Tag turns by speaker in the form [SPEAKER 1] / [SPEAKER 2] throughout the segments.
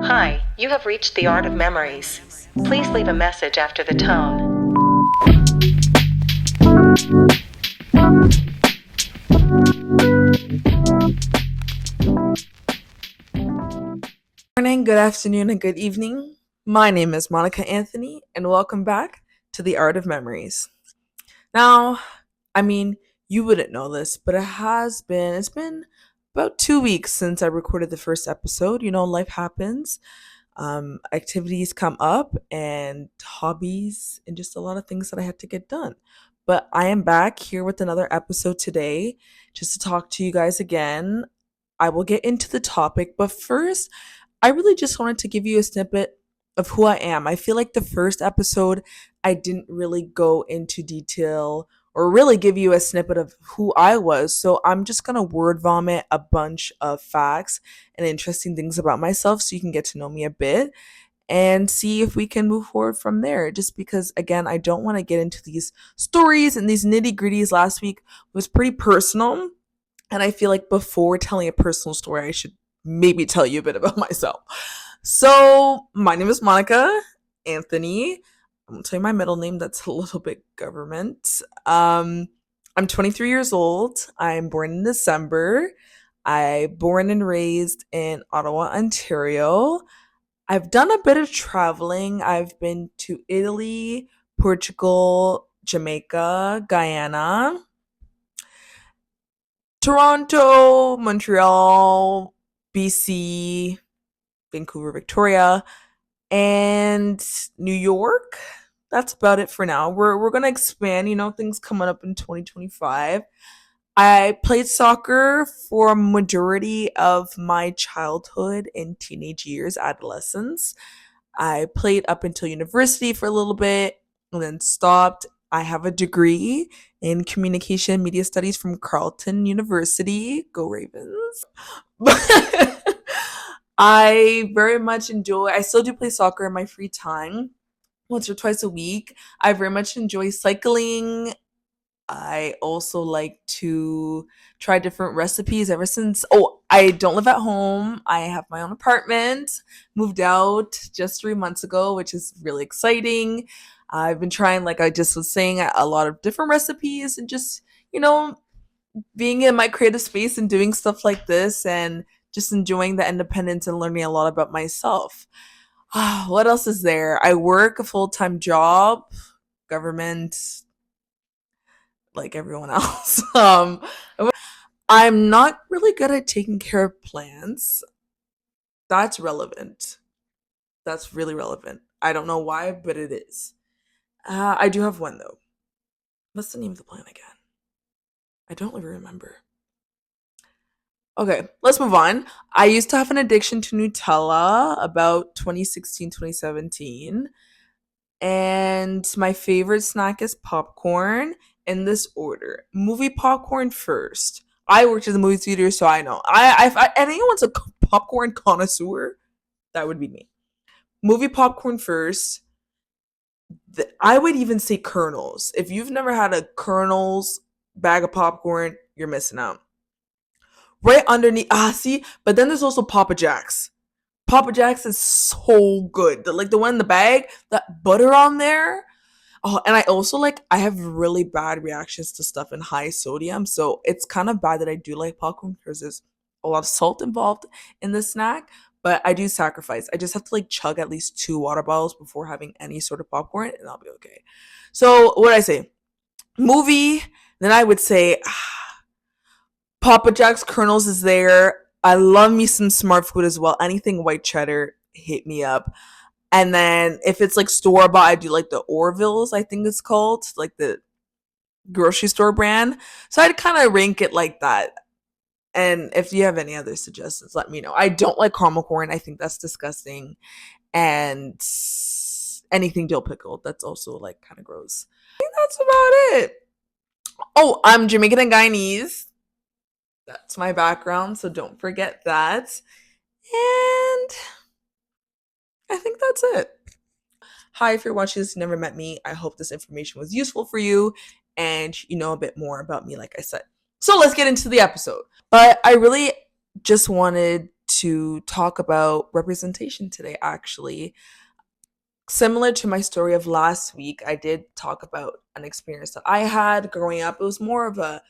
[SPEAKER 1] Hi, you have reached the Art of Memories. Please leave a message after the tone.
[SPEAKER 2] Morning, good afternoon, and good evening. My name is Monica Anthony, and welcome back to the Art of Memories. Now, I mean, you wouldn't know this, but it's been about 2 weeks since I recorded the first episode. You know, life happens, activities come up, and hobbies, and just a lot of things that I had to get done. But I am back here with another episode today just to talk to you guys again. I will get into the topic, but first, I really just wanted to give you a snippet of who I am. I feel like the first episode, I didn't really go into detail or really give you a snippet of who I was. So I'm just going to word vomit a bunch of facts and interesting things about myself so you can get to know me a bit and see if we can move forward from there. Just because, again, I don't want to get into these stories and these nitty gritties. Last week was pretty personal. And I feel like before telling a personal story, I should maybe tell you a bit about myself. So, my name is Monica Anthony. I'm gonna tell you my middle name. That's a little bit government. I'm 23 years old. I'm born in December. I born and raised in Ottawa, Ontario. I've done a bit of traveling. I've been to Italy, Portugal, Jamaica, Guyana, Toronto, Montreal, BC, Vancouver, Victoria, and New York. That's about it for now. We're gonna expand. You know, things coming up in 2025. I played soccer for a majority of my childhood and teenage years, adolescence. I played up until university for a little bit and then stopped. I have a degree in communication and media studies from Carleton University. Go Ravens. I very much enjoy, I still do play soccer in my free time once or twice a week. I very much enjoy cycling. I also like to try different recipes ever since. Oh, I don't live at home. I have my own apartment. Moved out just 3 months ago, which is really exciting. I've been trying, like I just was saying, a lot of different recipes and just, you know, being in my creative space and doing stuff like this and just enjoying the independence and learning a lot about myself. What else is there? I work a full time job, government, like everyone else. I'm not really good at taking care of plants. That's relevant. That's really relevant. I don't know why, but it is. I do have one though. What's the name of the plant again? I don't really remember. Okay, let's move on. I used to have an addiction to Nutella about 2016, 2017. And my favorite snack is popcorn in this order. Movie popcorn first. I worked at the movie theater, so I know. If anyone's a popcorn connoisseur, that would be me. Movie popcorn first. I would even say kernels. If you've never had a kernels bag of popcorn, you're missing out. Right underneath, see, but then there's also Papa Jacks. Papa Jacks is so good. Like the one in the bag, that butter on there. Oh, and I also like, I have really bad reactions to stuff in high sodium. So it's kind of bad that I do like popcorn because there's a lot of salt involved in the snack. But I do sacrifice. I just have to like chug at least 2 water bottles before having any sort of popcorn and I'll be okay. So what I say? Movie, then I would say Papa Jack's kernels is there. I love me some smart food as well. Anything white cheddar, hit me up. And then if it's like store bought, I do like the Orville's, I think it's called, like the grocery store brand. So I'd kind of rank it like that. And if you have any other suggestions, let me know. I don't like caramel corn. I think that's disgusting. And anything dill pickled, that's also like kind of gross. I think that's about it. Oh, I'm Jamaican and Guyanese. That's my background, so don't forget that. And I think that's it. Hi, if you're watching this, you never met me. I hope this information was useful for you and you know a bit more about me, like I said. So let's get into the episode. But I really just wanted to talk about representation today, actually. Similar to my story of last week, I did talk about an experience that I had growing up. It was more of a,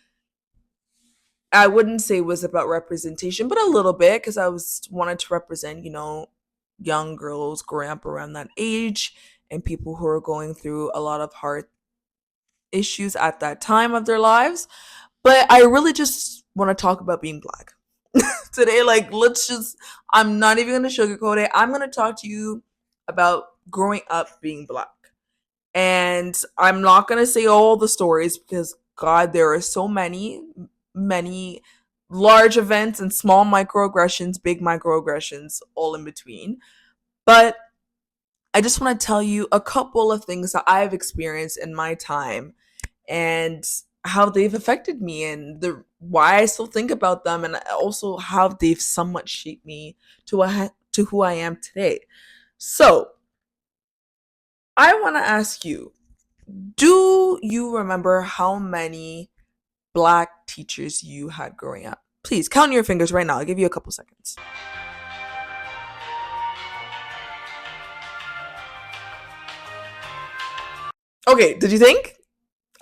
[SPEAKER 2] I wouldn't say it was about representation, but a little bit because I was wanted to represent, young girls growing up around that age and people who are going through a lot of hard issues at that time of their lives. But I really just want to talk about being black today. Like, I'm not even going to sugarcoat it. I'm going to talk to you about growing up being black. And I'm not going to say all the stories because, God, there are so many large events and small microaggressions, big microaggressions, all in between. But I just want to tell you a couple of things that I've experienced in my time and how they've affected me and the why I still think about them, and also how they've somewhat shaped me to who I am today. So, I want to ask you, do you remember how many black teachers you had growing up? Please count your fingers right now. I'll give you a couple seconds. Okay, did you think?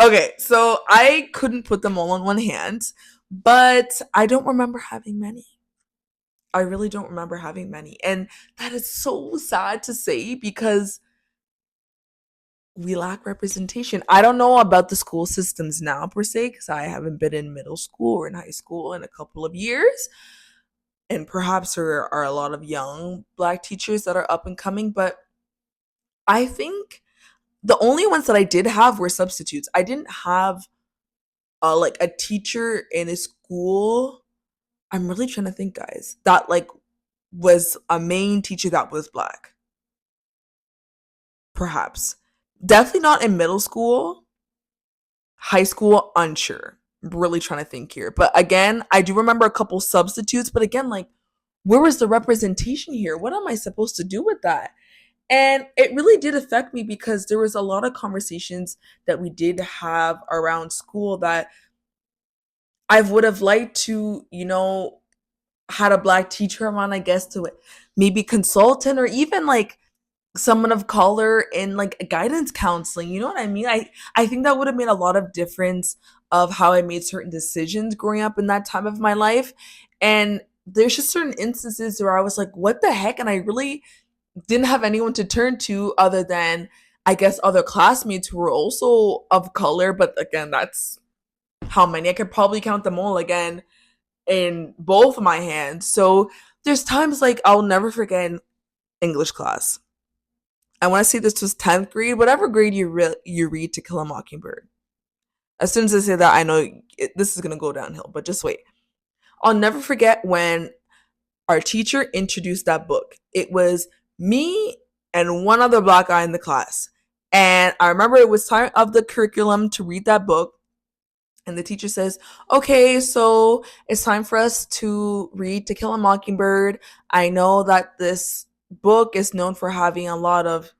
[SPEAKER 2] Okay, so I couldn't put them all on one hand, but I don't remember having many. I really don't remember having many. And that is so sad to say because we lack representation. I don't know about the school systems now per se because I haven't been in middle school or in high school in a couple of years. And perhaps there are a lot of young black teachers that are up and coming, but I think the only ones that I did have were substitutes. I didn't have like a teacher in a school. I'm really trying to think, guys, that like was a main teacher that was black. Perhaps. Definitely not in middle school. High school, unsure. Really trying to think here. But again, I do remember a couple substitutes, but again, like, where was the representation here? What am I supposed to do with that? And it really did affect me because there was a lot of conversations that we did have around school that I would have liked to, had a black teacher around, I guess, to maybe consultant or even like someone of color in like guidance counseling. You know what I mean? I think that would have made a lot of difference of how I made certain decisions growing up in that time of my life. And there's just certain instances where I was like, what the heck? And I really didn't have anyone to turn to other than, I guess, other classmates who were also of color. But again, that's how many. I could probably count them all again in both of my hands. So there's times like I'll never forget in English class. I want to say this was 10th grade, whatever grade you read To Kill a Mockingbird. As soon as I say that, I know this is going to go downhill, but just wait. I'll never forget when our teacher introduced that book. It was me and one other black guy in the class. And I remember it was time of the curriculum to read that book. And the teacher says, okay, so it's time for us to read To Kill a Mockingbird. I know that this book is known for having a lot of,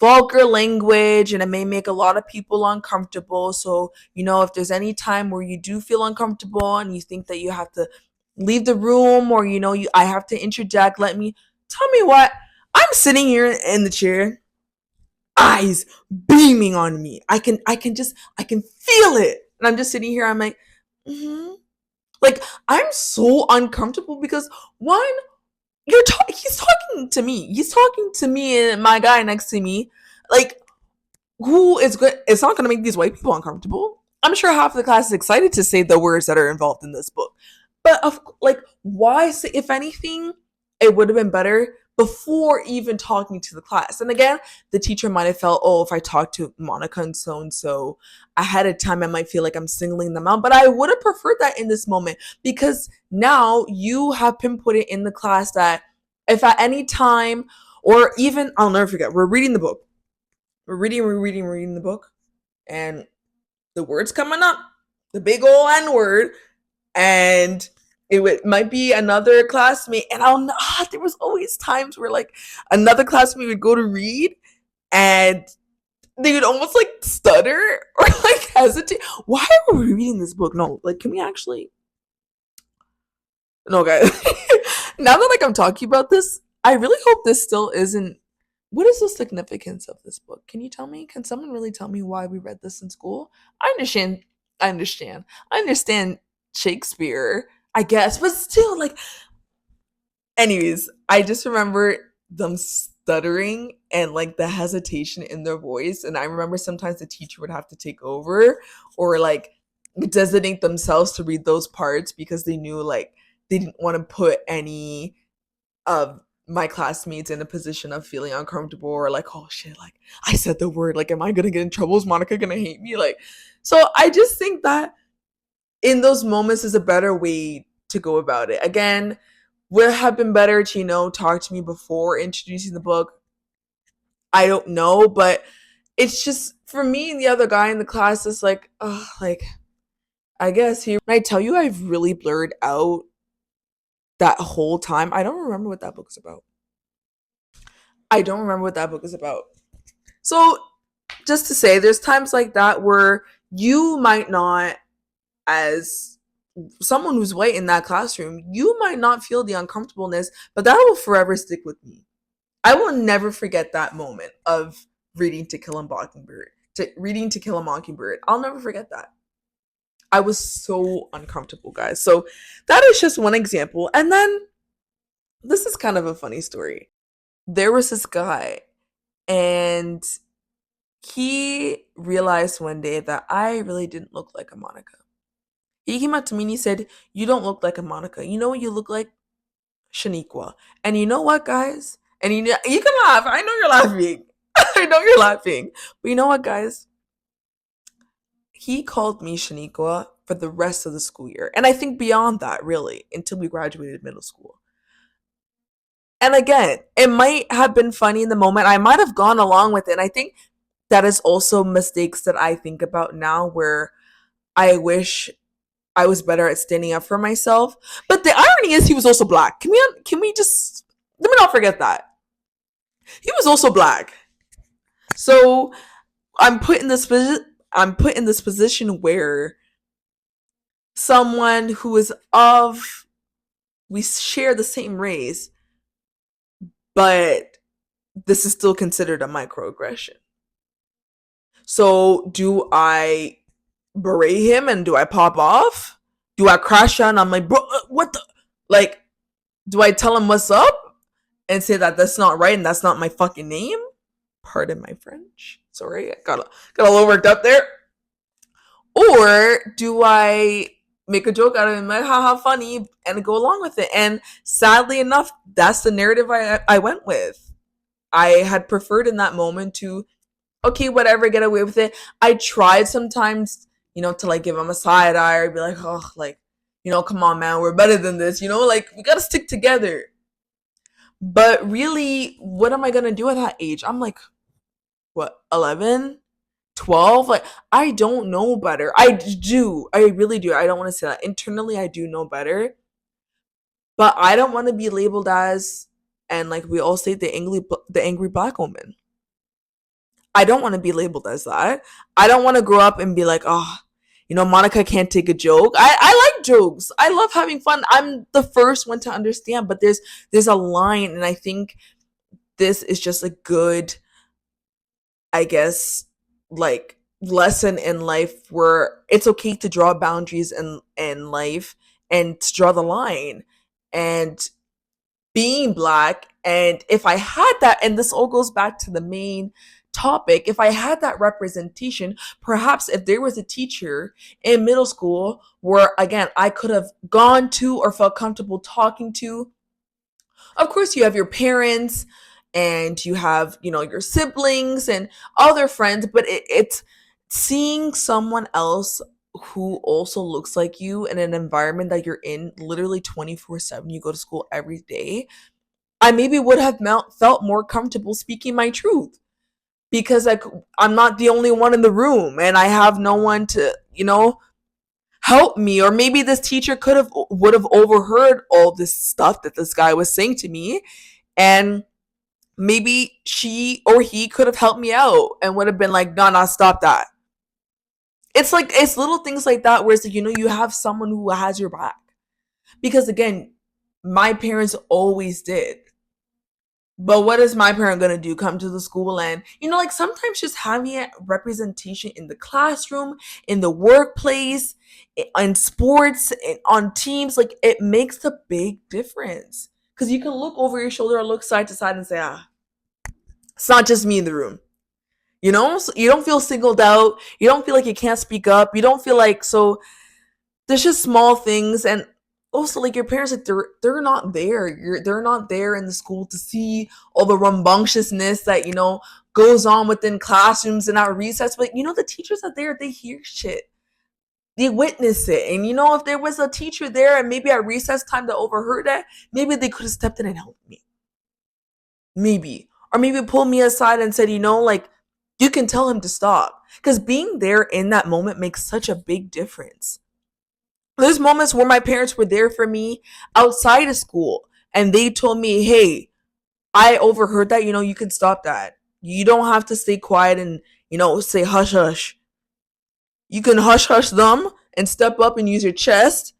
[SPEAKER 2] vulgar language and it may make a lot of people uncomfortable. So, if there's any time where you do feel uncomfortable and you think that you have to leave the room or, I have to interject, tell me what. I'm sitting here in the chair, eyes beaming on me. I can feel it. And I'm just sitting here. I'm like, like, I'm so uncomfortable because one, he's talking to me. He's talking to me and my guy next to me. Like, who is good? It's not going to make these white people uncomfortable. I'm sure half of the class is excited to say the words that are involved in this book. But why say, if anything, it would have been better before even talking to the class. And again, the teacher might have felt, oh, if I talk to Monica and so ahead of time, I might feel like I'm singling them out. But I would have preferred that in this moment because now you have pinpointed in the class that if at any time, or even, I'll never forget, we're reading the book. We're reading the book. And the word's coming up, the big old N word. And might be another classmate, and there was always times where like another classmate would go to read, and they would almost like stutter or like hesitate. Why are we reading this book? No, like, can we actually? No, guys. Now that like I'm talking about this, I really hope this still isn't. What is the significance of this book? Can you tell me? Can someone really tell me why we read this in school? I understand. I understand. I understand Shakespeare, I guess, but still, like, anyways, I just remember them stuttering and like the hesitation in their voice. And I remember sometimes the teacher would have to take over or like designate themselves to read those parts because they knew like they didn't want to put any of my classmates in a position of feeling uncomfortable or like, oh shit, like I said the word, like, am I gonna get in trouble? Is Monica gonna hate me? Like, so I just think that in those moments is a better way to go about it. Again, would have been better to, talk to me before introducing the book. I don't know, but it's just for me and the other guy in the class is like, oh, like, I guess here. When I tell you I've really blurred out that whole time, I don't remember what that book is about. I don't remember what that book is about. So, just to say, there's times like that where you might not, as someone who's white in that classroom, you might not feel the uncomfortableness, but that will forever stick with me. I will never forget that moment of reading To Kill a Mockingbird. Reading To Kill a Mockingbird. I'll never forget that. I was so uncomfortable, guys. So that is just one example. And then this is kind of a funny story. There was this guy, and he realized one day that I really didn't look like a Monica. He came up to me and he said, "You don't look like a Monica. You know what you look like? Shaniqua." And you know what, guys? And you can laugh. I know you're laughing. I know you're laughing. But you know what, guys? He called me Shaniqua for the rest of the school year. And I think beyond that, really, until we graduated middle school. And again, it might have been funny in the moment. I might have gone along with it. And I think that is also mistakes that I think about now where I wish I was better at standing up for myself. But the irony is he was also black. Can we just let me not forget that. He was also black. So I'm put in this position where someone who is of we share the same race, but this is still considered a microaggression. So do I berate him and do I pop off? Do I crash out? I'm like, bro, what the? Like, do I tell him what's up and say that that's not right and that's not my fucking name? Pardon my French. Sorry, I got a little worked up there. Or do I make a joke out of it, like, haha, funny, and go along with it? And sadly enough, that's the narrative I went with. I had preferred in that moment to, okay, whatever, get away with it. I tried sometimes, to like give him a side eye or be like, oh, like, come on, man, we're better than this, like, we gotta stick together. But really, what am I gonna do at that age? I'm like, what, 11? 12? Like, I don't know better. I really do. I don't want to say that. Internally, I do know better. But I don't want to be labeled as, and like we all say, the angry black woman. I don't want to be labeled as that. I don't want to grow up and be like, oh, Monica can't take a joke. I like jokes. I love having fun. I'm the first one to understand, but there's a line, and I think this is just a good, I guess, like, lesson in life where it's okay to draw boundaries in life and to draw the line. And being black, and if I had that, and this all goes back to the main topic, if I had that representation, perhaps if there was a teacher in middle school where, again, I could have gone to or felt comfortable talking to. Of course, you have your parents and you have, your siblings and other friends, but it's seeing someone else who also looks like you in an environment that you're in literally 24/7. You go to school every day. I maybe would have felt more comfortable speaking my truth because, like, I'm not the only one in the room and I have no one to, help me. Or maybe this teacher would have overheard all this stuff that this guy was saying to me, and maybe she or he could have helped me out and would have been like, nah, nah, stop that. It's like, it's little things like that where it's like, you have someone who has your back. Because again, my parents always did. But what is my parent gonna do? Come to the school and, like sometimes just having a representation in the classroom, in the workplace, in sports, on teams, like it makes a big difference. Because you can look over your shoulder or look side to side and say, it's not just me in the room. So you don't feel singled out. You don't feel like you can't speak up. You don't feel like, so there's just small things. And also, like, your parents, like, they're not there. They're not there in the school to see all the rambunctiousness that goes on within classrooms and at recess. But the teachers are there. They hear shit. They witness it. And if there was a teacher there and maybe at recess time that overheard that, maybe they could have stepped in and helped me. Maybe. Or maybe pulled me aside and said, like, you can tell him to stop. Because being there in that moment makes such a big difference. There's moments where my parents were there for me outside of school and they told me, hey, I overheard that, you can stop that. You don't have to stay quiet and, say hush hush. You can hush hush them and step up and use your chest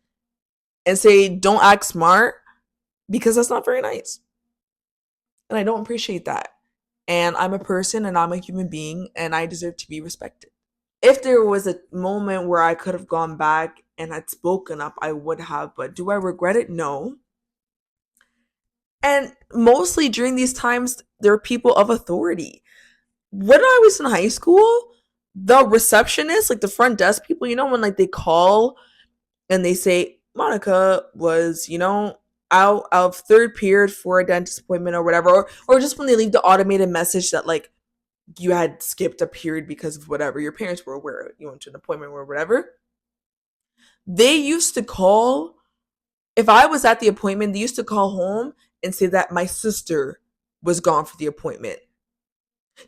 [SPEAKER 2] and say, don't act smart, because that's not very nice. And I don't appreciate that. And I'm a person and I'm a human being and I deserve to be respected. If there was a moment where I could have gone back and had spoken up, I would have. But do I regret it? No. And mostly during these times, there are people of authority. When I was in high school, the receptionists, like the front desk people, when like they call and they say, Monica was, out of third period for a dentist appointment or whatever, or just when they leave the automated message that like you had skipped a period because of whatever, your parents were aware of it, you went to an appointment or whatever. They used to call, if I was at the appointment, they used to call home and say that my sister was gone for the appointment.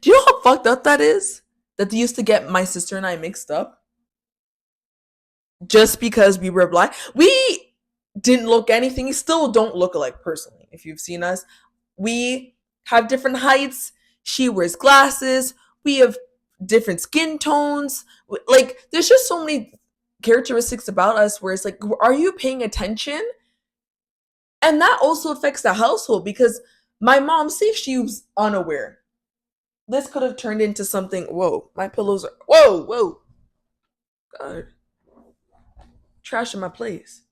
[SPEAKER 2] Do you know how fucked up that is? That they used to get my sister and I mixed up just because we were black. We didn't look anything, still don't look alike personally. If you've seen us, we have different heights. She wears glasses. We have different skin tones. Like, there's just so many characteristics about us where it's like, are you paying attention? And that also affects the household because my mom, see if she was unaware. This could have turned into something. Whoa, my pillows are. Whoa. God. Trash in my place.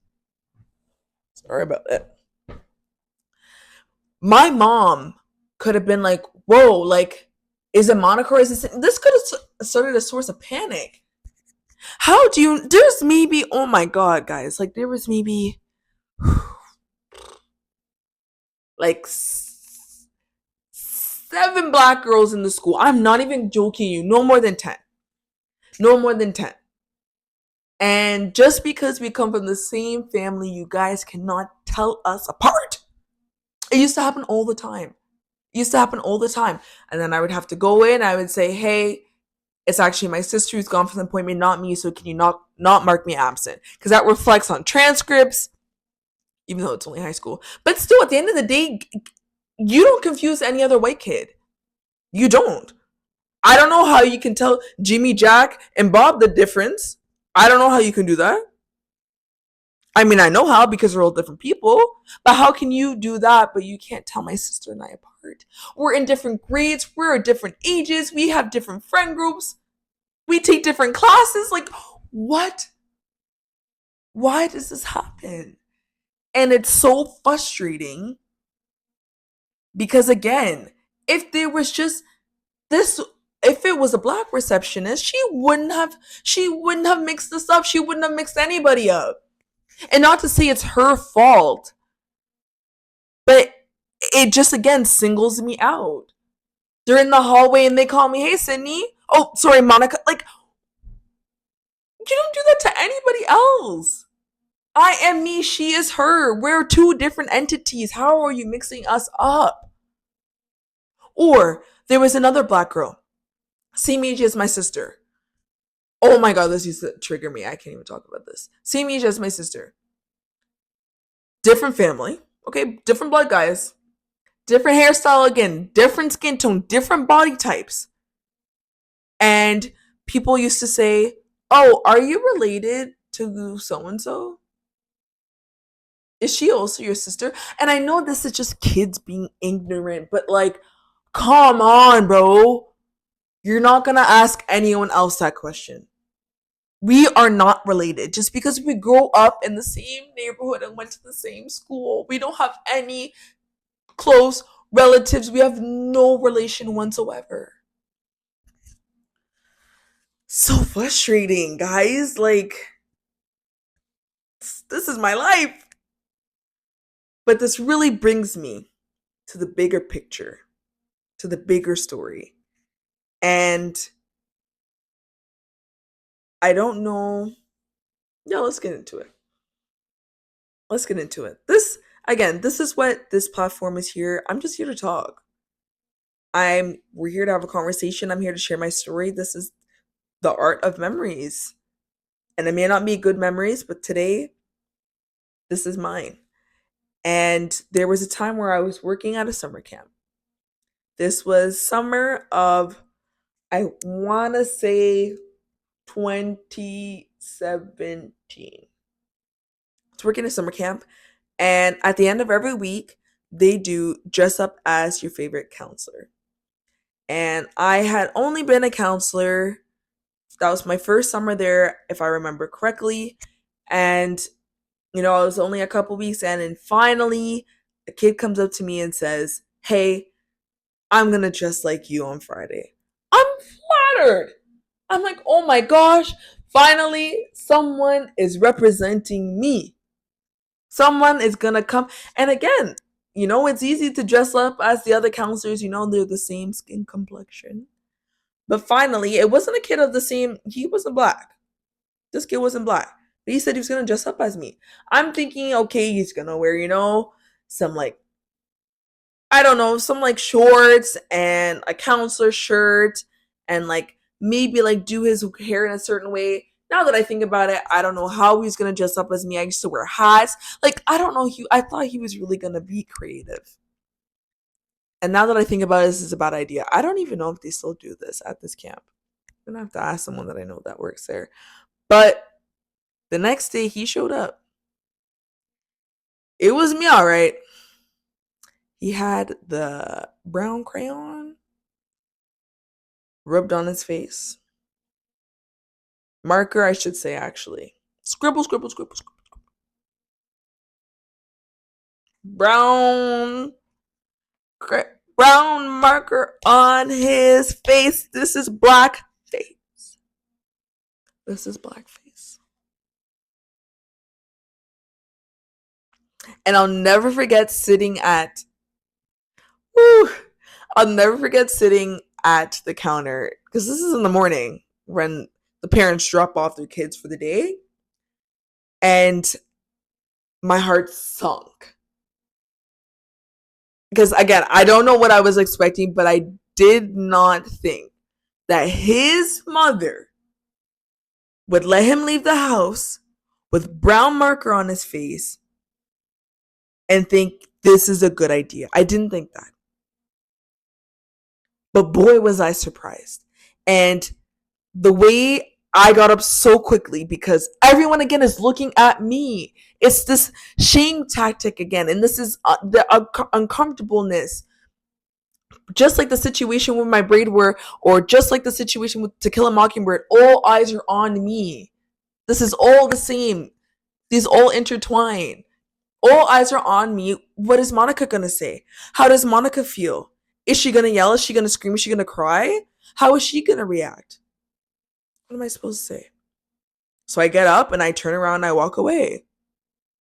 [SPEAKER 2] Sorry about that. My mom could have been like, whoa, like, is it Monica or is this could have started a source of panic. How do you, there's maybe, oh my God, guys, like there was maybe like 7 black girls in the school. I'm not even joking you. No more than 10. No more than 10. And just because we come from the same family, you guys cannot tell us apart. It used to happen all the time. And then I would have to go in. I would say, hey, it's actually my sister who's gone for the appointment, not me. So can you not mark me absent? Because that reflects on transcripts, even though it's only high school. But still, at the end of the day, you don't confuse any other white kid. You don't. I don't know how you can tell Jimmy, Jack, and Bob the difference. I don't know how you can do that. I mean, I know how because we're all different people. But how can you do that, but you can't tell my sister and I apart? We're in different grades. We're at different ages. We have different friend groups. We take different classes. Like, what? Why does this happen? And it's so frustrating because, again, if there was just this, if it was a black receptionist, she wouldn't have mixed this up. She wouldn't have mixed anybody up. And not to say it's her fault, but it just, again, singles me out. They're in the hallway and they call me, hey, Sydney. Oh, sorry, Monica. Like, you don't do that to anybody else. I am me, she is her. We're 2 different entities. How are you mixing us up? Or there was another black girl. Same age as my sister. Oh my God, this used to trigger me. I can't even talk about this. Same age as my sister. Different family. Okay, different blood guys. different hairstyle again, different skin tone, different body types. And people used to say, "Oh, are you related to so and so? Is she also your sister?" And I know this is just kids being ignorant, but like, come on, bro. You're not gonna ask anyone else that question. We are not related. Just because we grow up in the same neighborhood and went to the same school, we don't have any close relatives. We have no relation whatsoever. So frustrating, guys. Like, this is my life. But this really brings me to the bigger picture, to the bigger story. And I don't know. Yeah, let's get into it. Let's get into it. This is what this platform is here. I'm just here to talk. We're here to have a conversation. I'm here to share my story. This is the art of memories. And it may not be good memories, but today, this is mine. And there was a time where I was working at a summer camp. This was summer of, I want to say, 2017. I was working at summer camp, and at the end of every week, they do dress up as your favorite counselor. And I had only been a counselor. That was my first summer there, if I remember correctly. And, I was only a couple weeks in, and finally, a kid comes up to me and says, "Hey, I'm going to dress like you on Friday." I'm flattered. I'm like, oh my gosh, finally, someone is representing me. Someone is going to come. And again, it's easy to dress up as the other counselors. They're the same skin complexion. But finally, it wasn't a kid of the same, he wasn't black. This kid wasn't black. But he said he was going to dress up as me. I'm thinking, okay, he's going to wear, some like, I don't know, some like shorts and a counselor shirt and like maybe like do his hair in a certain way. Now that I think about it, I don't know how he's gonna dress up as me. I used to wear hats. Like, I don't know. I thought he was really gonna be creative. And now that I think about it, this is a bad idea. I don't even know if they still do this at this camp. I'm gonna have to ask someone that I know that works there. But the next day he showed up. It was me, all right. He had the brown crayon rubbed on his face. Marker, I should say, actually. Scribble, scribble, scribble, scribble. Brown, brown marker on his face. This is blackface. This is blackface. And I'll never forget sitting at, I'll never forget sitting at the counter, because this is in the morning when the parents drop off their kids for the day. And my heart sunk. Because again, I don't know what I was expecting, but I did not think that his mother would let him leave the house with brown marker on his face and think this is a good idea. I didn't think that. But boy, was I surprised. And the way I got up so quickly, because everyone again is looking at me. It's this shame tactic again. And this is the uncomfortableness. Just like the situation with my braid were, or just like the situation with To Kill a Mockingbird, all eyes are on me. This is all the same. These all intertwine. All eyes are on me. What is Monica gonna say? How does Monica feel? Is she gonna yell? Is she gonna scream? Is she gonna cry? How is she gonna react? What am I supposed to say? So I get up and I turn around and I walk away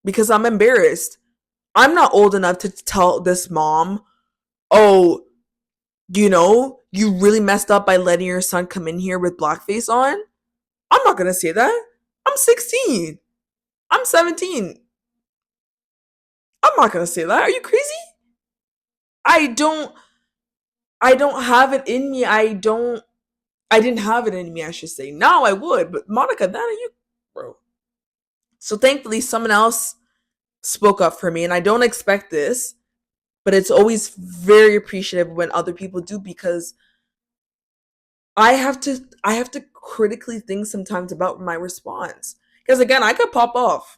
[SPEAKER 2] because I'm embarrassed. I'm not old enough to tell this mom, "Oh, you really messed up by letting your son come in here with blackface on." I'm not gonna say that. I'm 16. I'm 17. I'm not gonna say that. Are you crazy? I don't have it in me. I didn't have it in me, I should say. Now I would, but Monica, that are you, bro. So thankfully someone else spoke up for me, and I don't expect this. but it's always very appreciative when other people do, because I have to critically think sometimes about my response. Because again, I could pop off.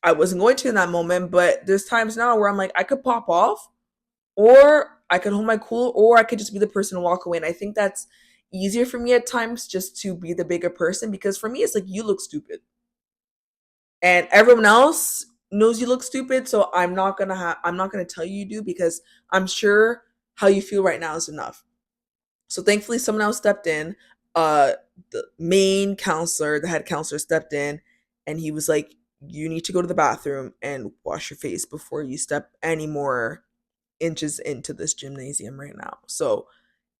[SPEAKER 2] I wasn't going to in that moment, but there's times now where I'm like, I could pop off, or I could hold my cool, or I could just be the person to walk away. And I think that's easier for me at times, just to be the bigger person, because for me it's like, you look stupid. And everyone else knows you look stupid, so I'm not gonna tell you do, because I'm sure how you feel right now is enough. So thankfully someone else stepped in. Uh the main counselor, the head counselor, stepped in, and he was like, you need to go to the bathroom and wash your face before you step any more inches into this gymnasium right now. So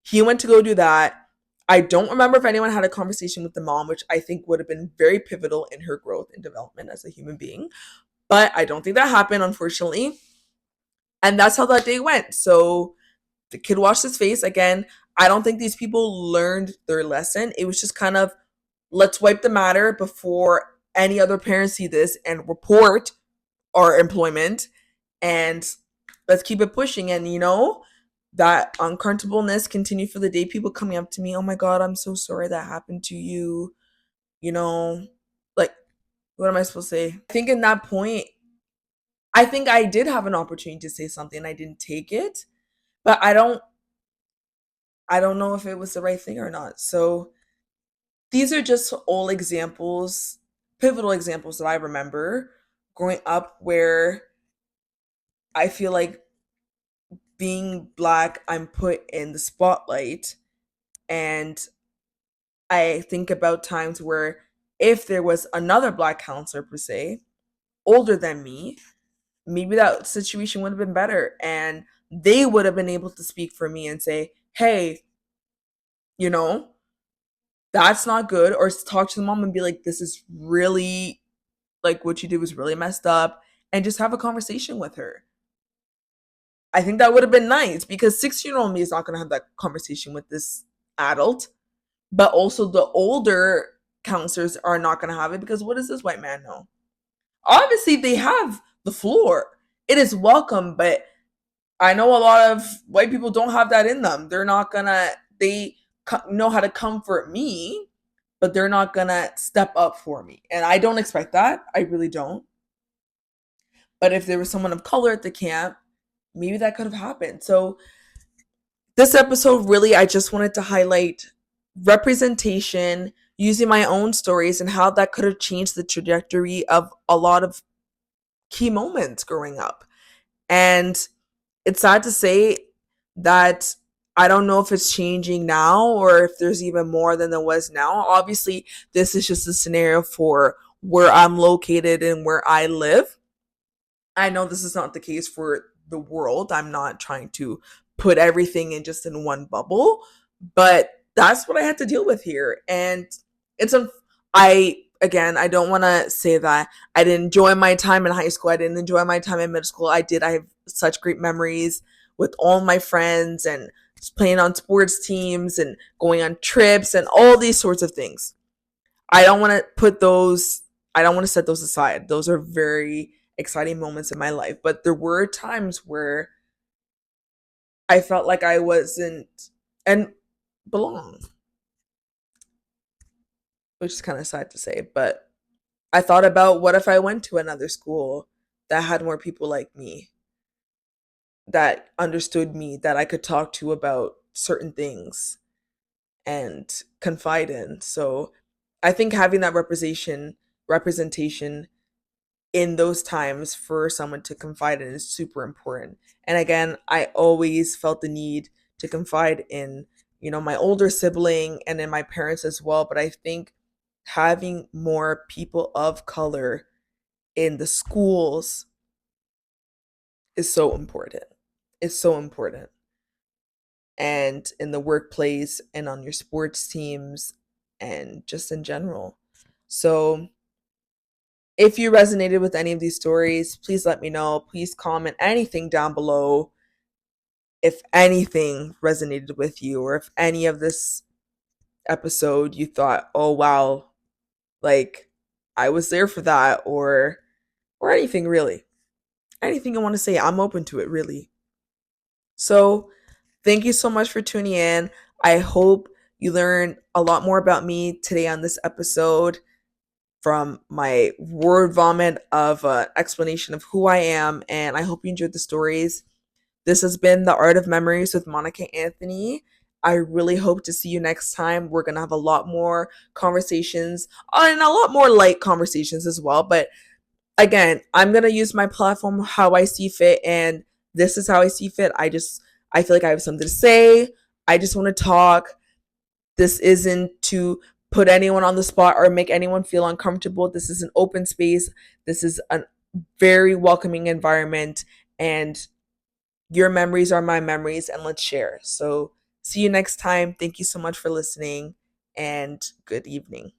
[SPEAKER 2] he went to go do that. I don't remember if anyone had a conversation with the mom, which I think would have been very pivotal in her growth and development as a human being. But I don't think that happened, unfortunately. And that's how that day went. So the kid washed his face. Again, I don't think these people learned their lesson. It was just kind of, let's wipe the matter before any other parents see this and report our employment, and let's keep it pushing. And that uncomfortableness continued for the day. People coming up to me, oh my God, I'm so sorry that happened to you. You know, like, what am I supposed to say? I think in that point, I think I did have an opportunity to say something. I didn't take it, but I don't know if it was the right thing or not. So these are just all examples, pivotal examples that I remember growing up, where I feel like being black, I'm put in the spotlight. And I think about times where, if there was another black counselor, per se, older than me, maybe that situation would have been better. And they would have been able to speak for me and say, hey, you know, that's not good. Or talk to the mom and be like, this is really, like, what you did was really messed up. And just have a conversation with her. I think that would have been nice, because 16-year-old me is not going to have that conversation with this adult. But also, the older counselors are not going to have it, because what does this white man know? Obviously, they have the floor. It is welcome, but I know a lot of white people don't have that in them. They're not gonna, they know how to comfort me, but they're not gonna step up for me. And I don't expect that. I really don't. But if there was someone of color at the camp, maybe that could have happened. So this episode, really, I just wanted to highlight representation, using my own stories, and how that could have changed the trajectory of a lot of key moments growing up. And it's sad to say that I don't know if it's changing now, or if there's even more than there was now. Obviously, this is just a scenario for where I'm located and where I live. I know this is not the case for the world. I'm not trying to put everything in just in one bubble, but that's what I had to deal with here. And it's I again, I don't want to say that I didn't enjoy my time in high school. I didn't enjoy my time in middle school. I did. I have such great memories with all my friends, and just playing on sports teams and going on trips and all these sorts of things. I don't want to put those, I don't want to set those aside. Those are very exciting moments in my life. But there were times where I felt like I wasn't and belong, which is kind of sad to say. But I thought about, what if I went to another school that had more people like me, that understood me, that I could talk to about certain things and confide in. So I think having that representation in those times for someone to confide in is super important. And again, I always felt the need to confide in, my older sibling and in my parents as well. But I think having more people of color in the schools is so important. It's so important. And in the workplace and on your sports teams and just in general. So if you resonated with any of these stories, please let me know. Please comment anything down below if anything resonated with you, or if any of this episode you thought, oh wow, like I was there for that, or anything really. anything you want to say. I'm open to it, really. So, thank you so much for tuning in. I hope you learned a lot more about me today on this episode from my word vomit of explanation of who I am, and I hope you enjoyed the stories. This has been The Art of Memories with Monica Anthony. I really hope to see you next time. We're going to have a lot more conversations and a lot more light conversations as well. But again, I'm going to use my platform how I see fit, and this is how I see fit. I feel like I have something to say. I just want to talk. This isn't to put anyone on the spot or make anyone feel uncomfortable. This is an open space. This is a very welcoming environment, and your memories are my memories, and let's share. So, see you next time. Thank you so much for listening, and good evening.